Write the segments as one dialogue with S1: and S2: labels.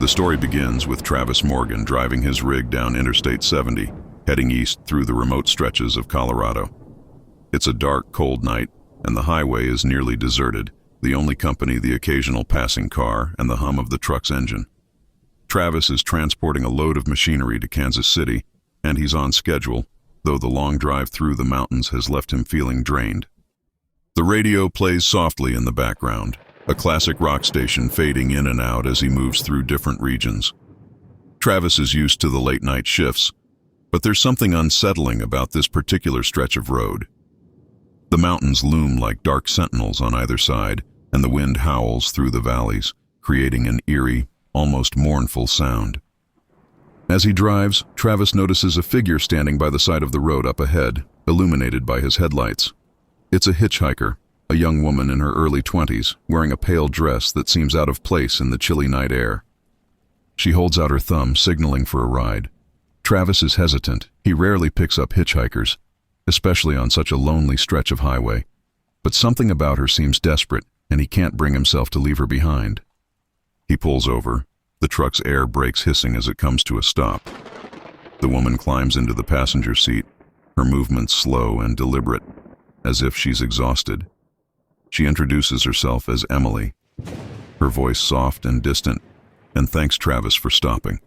S1: The story begins with Travis Morgan driving his rig down Interstate 70, heading east through the remote stretches of Colorado. It's a dark, cold night, and the highway is nearly deserted, the only company the occasional passing car and the hum of the truck's engine. Travis is transporting a load of machinery to Kansas City, and he's on schedule, though the long drive through the mountains has left him feeling drained. The radio plays softly in the background, a classic rock station fading in and out as he moves through different regions. Travis is used to the late-night shifts, but there's something unsettling about this particular stretch of road. The mountains loom like dark sentinels on either side, and the wind howls through the valleys, creating an eerie, almost mournful sound. As he drives, Travis notices a figure standing by the side of the road up ahead, illuminated by his headlights. It's a hitchhiker, a young woman in her early 20s, wearing a pale dress that seems out of place in the chilly night air. She holds out her thumb, signaling for a ride. Travis is hesitant. He rarely picks up hitchhikers, especially on such a lonely stretch of highway. But something about her seems desperate, and he can't bring himself to leave her behind. He pulls over. The truck's air brakes hissing as it comes to a stop. The woman climbs into the passenger seat, her movements slow and deliberate, as if she's exhausted. She introduces herself as Emily, her voice soft and distant, and thanks Travis for stopping.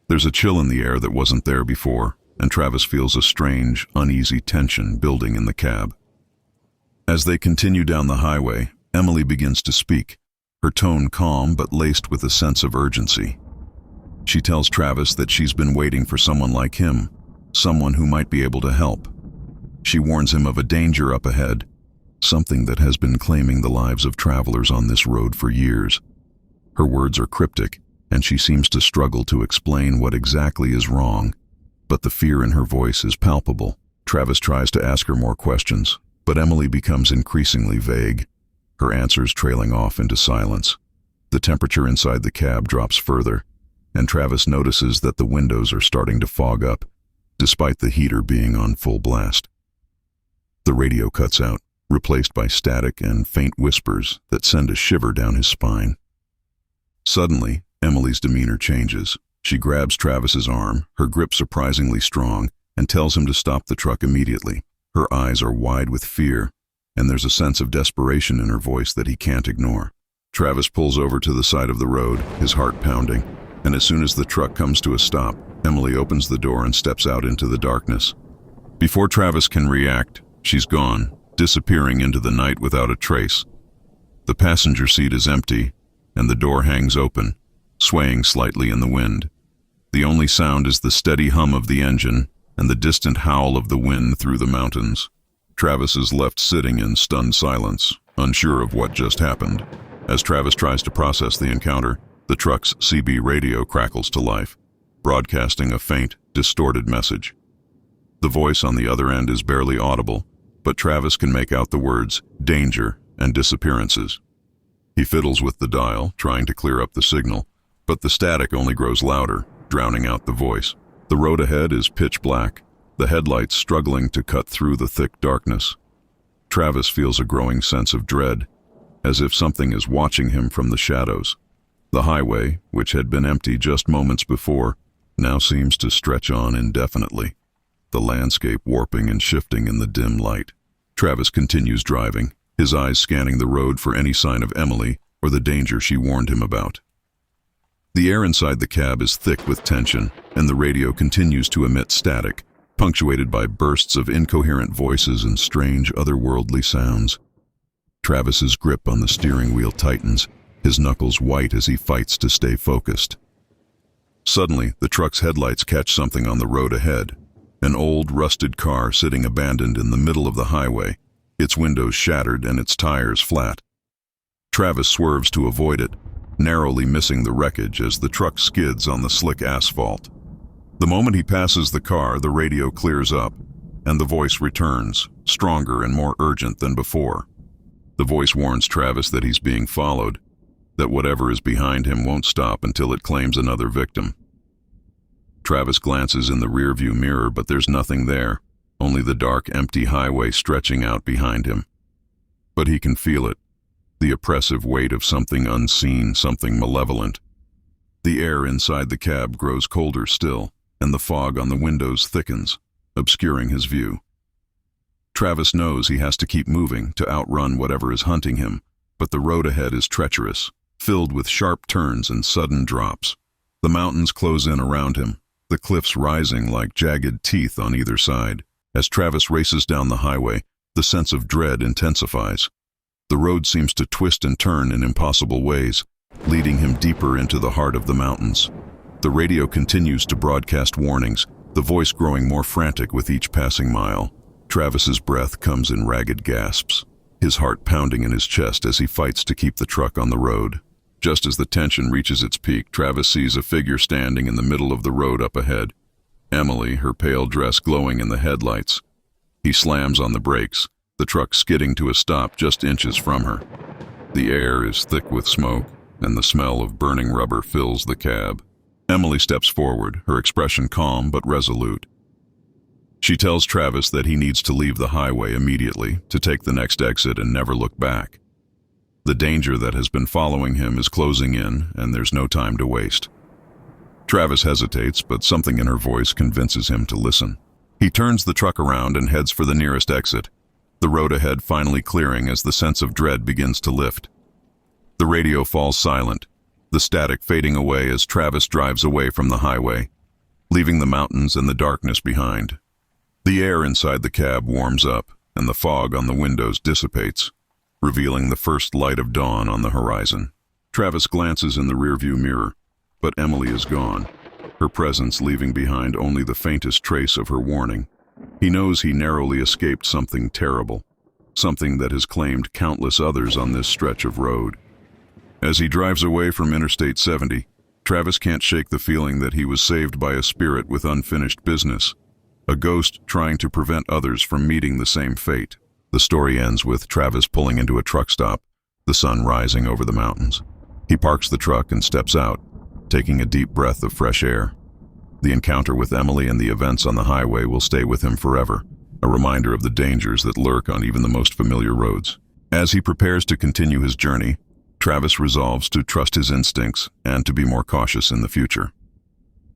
S1: There's a chill in the air that wasn't there before, and Travis feels a strange, uneasy tension building in the cab. As they continue down the highway, Emily begins to speak, her tone calm but laced with a sense of urgency. She tells Travis that she's been waiting for someone like him, someone who might be able to help. She warns him of a danger up ahead, something that has been claiming the lives of travelers on this road for years. Her words are cryptic, and she seems to struggle to explain what exactly is wrong, but the fear in her voice is palpable. Travis tries to ask her more questions, but Emily becomes increasingly vague, her answers trailing off into silence. The temperature inside the cab drops further, and Travis notices that the windows are starting to fog up, despite the heater being on full blast. The radio cuts out, replaced by static and faint whispers that send a shiver down his spine. Suddenly, Emily's demeanor changes. She grabs Travis's arm, her grip surprisingly strong, and tells him to stop the truck immediately. Her eyes are wide with fear, and there's a sense of desperation in her voice that he can't ignore. Travis pulls over to the side of the road, his heart pounding, and as soon as the truck comes to a stop, Emily opens the door and steps out into the darkness. Before Travis can react, she's gone, disappearing into the night without a trace. The passenger seat is empty, and the door hangs open, swaying slightly in the wind. The only sound is the steady hum of the engine and the distant howl of the wind through the mountains. Travis is left sitting in stunned silence, unsure of what just happened. As Travis tries to process the encounter, the truck's CB radio crackles to life, broadcasting a faint, distorted message. The voice on the other end is barely audible, but Travis can make out the words, "danger" and "disappearances." He fiddles with the dial, trying to clear up the signal, but the static only grows louder, drowning out the voice. The road ahead is pitch black, the headlights struggling to cut through the thick darkness. Travis feels a growing sense of dread, as if something is watching him from the shadows. The highway, which had been empty just moments before, now seems to stretch on indefinitely, the landscape warping and shifting in the dim light. Travis continues driving, his eyes scanning the road for any sign of Emily or the danger she warned him about. The air inside the cab is thick with tension, and the radio continues to emit static, punctuated by bursts of incoherent voices and strange otherworldly sounds. Travis's grip on the steering wheel tightens, his knuckles white as he fights to stay focused. Suddenly, the truck's headlights catch something on the road ahead. An old, rusted car sitting abandoned in the middle of the highway, its windows shattered and its tires flat. Travis swerves to avoid it, narrowly missing the wreckage as the truck skids on the slick asphalt. The moment he passes the car, the radio clears up, and the voice returns, stronger and more urgent than before. The voice warns Travis that he's being followed, that whatever is behind him won't stop until it claims another victim. Travis glances in the rearview mirror, but there's nothing there, only the dark, empty highway stretching out behind him. But he can feel it, the oppressive weight of something unseen, something malevolent. The air inside the cab grows colder still, and the fog on the windows thickens, obscuring his view. Travis knows he has to keep moving to outrun whatever is hunting him, but the road ahead is treacherous, filled with sharp turns and sudden drops. The mountains close in around him, the cliffs rising like jagged teeth on either side. As Travis races down the highway, the sense of dread intensifies. The road seems to twist and turn in impossible ways, leading him deeper into the heart of the mountains. The radio continues to broadcast warnings, the voice growing more frantic with each passing mile. Travis's breath comes in ragged gasps, his heart pounding in his chest as he fights to keep the truck on the road. Just as the tension reaches its peak, Travis sees a figure standing in the middle of the road up ahead. Emily, her pale dress glowing in the headlights. He slams on the brakes, the truck skidding to a stop just inches from her. The air is thick with smoke, and the smell of burning rubber fills the cab. Emily steps forward, her expression calm but resolute. She tells Travis that he needs to leave the highway immediately, to take the next exit and never look back. The danger that has been following him is closing in, and there's no time to waste. Travis hesitates, but something in her voice convinces him to listen. He turns the truck around and heads for the nearest exit, the road ahead finally clearing as the sense of dread begins to lift. The radio falls silent, the static fading away as Travis drives away from the highway, leaving the mountains and the darkness behind. The air inside the cab warms up, and the fog on the windows dissipates, revealing the first light of dawn on the horizon. Travis glances in the rearview mirror, but Emily is gone, her presence leaving behind only the faintest trace of her warning. He knows he narrowly escaped something terrible, something that has claimed countless others on this stretch of road. As he drives away from Interstate 70, Travis can't shake the feeling that he was saved by a spirit with unfinished business, a ghost trying to prevent others from meeting the same fate. The story ends with Travis pulling into a truck stop, the sun rising over the mountains. He parks the truck and steps out, taking a deep breath of fresh air. The encounter with Emily and the events on the highway will stay with him forever, a reminder of the dangers that lurk on even the most familiar roads. As he prepares to continue his journey, Travis resolves to trust his instincts and to be more cautious in the future.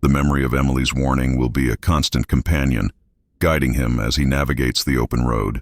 S1: The memory of Emily's warning will be a constant companion, guiding him as he navigates the open road.